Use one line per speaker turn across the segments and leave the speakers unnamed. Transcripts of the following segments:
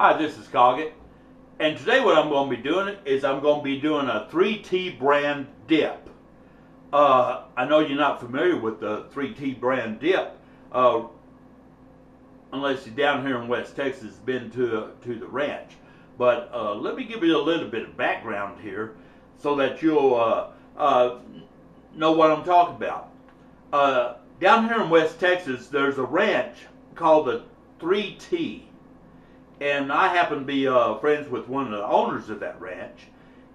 Hi, this is Coggett, and today what I'm going to be doing is I'm going to be doing a 3T brand dip. I know you're not familiar with the 3T brand dip, unless you're down here in West Texas, been to the ranch. But let me give you a little bit of background here so that you'll know what I'm talking about. Down here in West Texas, there's a ranch called the 3T. And I happen to be friends with one of the owners of that ranch.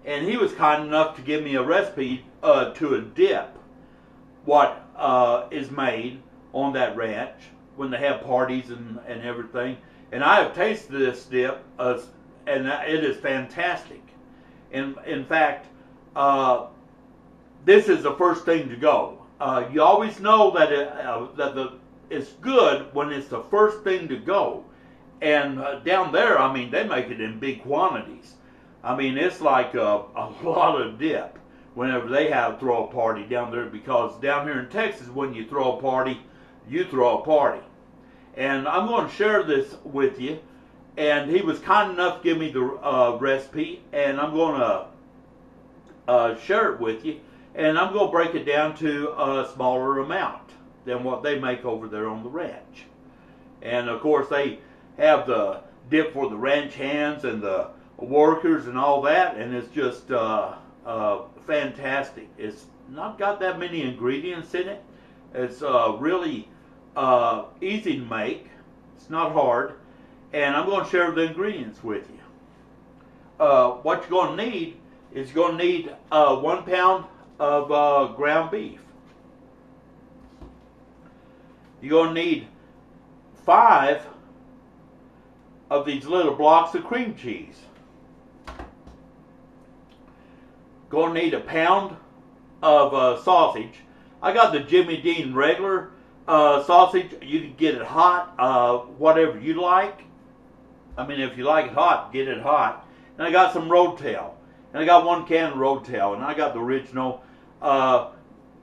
And he was kind enough to give me a recipe to a dip, what is made on that ranch when they have parties and everything. And I have tasted this dip, and it is fantastic. In fact, this is the first thing to go. You always know that it's good when it's the first thing to go. And down there, I mean, they make it in big quantities. I mean, it's like a lot of dip whenever they throw a party down there, because down here in Texas, when you throw a party, you throw a party. And I'm going to share this with you. And he was kind enough to give me the recipe, and I'm going to share it with you. And I'm going to break it down to a smaller amount than what they make over there on the ranch. And of course, they have the dip for the ranch hands and the workers and all that, and it's just fantastic. It's not got that many ingredients in it. It's really easy to make. It's not hard, and I'm going to share the ingredients with you. What you're going to need is you're going to need 1 pound of ground beef. You're going to need 5 of these little blocks of cream cheese. Going to need 1 pound of sausage. I got the Jimmy Dean regular sausage. You can get it hot, whatever you like. I mean, if you like it hot, get it hot. And I got some roadtail. And I got 1 can of roadtail. And I got the original.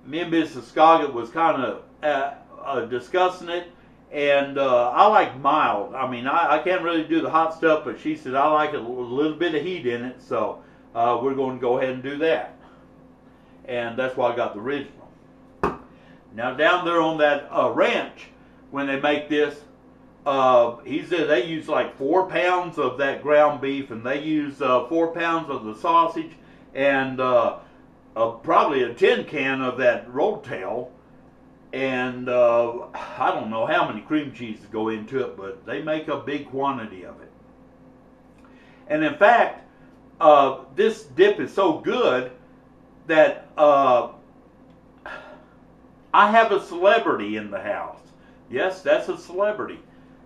Me and Mrs. Scoggett was kind of discussing it. And I like mild. I mean, I can't really do the hot stuff, but she said I like a little bit of heat in it, so we're going to go ahead and do that. And that's why I got the original. Now, down there on that ranch, when they make this, he said they use like 4 pounds of that ground beef, and they use 4 pounds of the sausage, and probably a tin can of that roadtail. And I don't know how many cream cheeses go into it, but they make a big quantity of it. And in fact, this dip is so good that I have a celebrity in the house. Yes, that's a celebrity.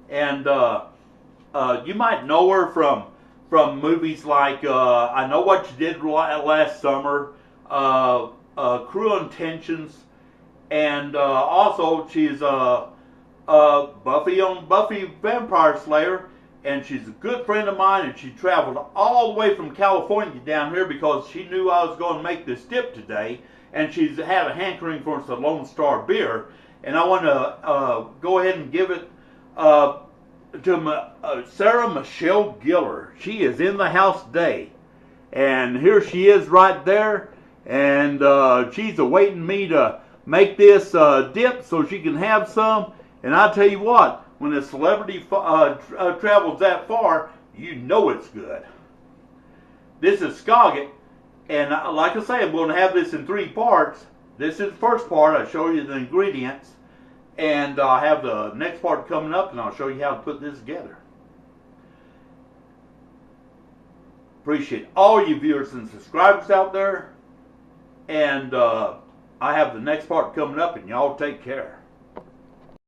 And you might know her from movies like I Know What You Did Last Summer, Cruel Intentions, and also she's Buffy on Buffy Vampire Slayer, and she's a good friend of mine, and she traveled all the way from California down here because she knew I was going to make this dip today, and she's had a hankering for some Lone Star beer, and I want to go ahead and give it to Sarah Michelle Giller. She is in the house today, and here she is right there, and she's awaiting me to make this dip so she can have some. And I tell you what, when a celebrity travels that far, you know it's good. This is Scoggett, and like I say, I'm going to have this in 3 parts. This is the first part. I show you the ingredients, and I'll have the next part coming up, and I'll show you how to put this together. Appreciate all you viewers and subscribers out there, and I have the next part coming up, and y'all take care.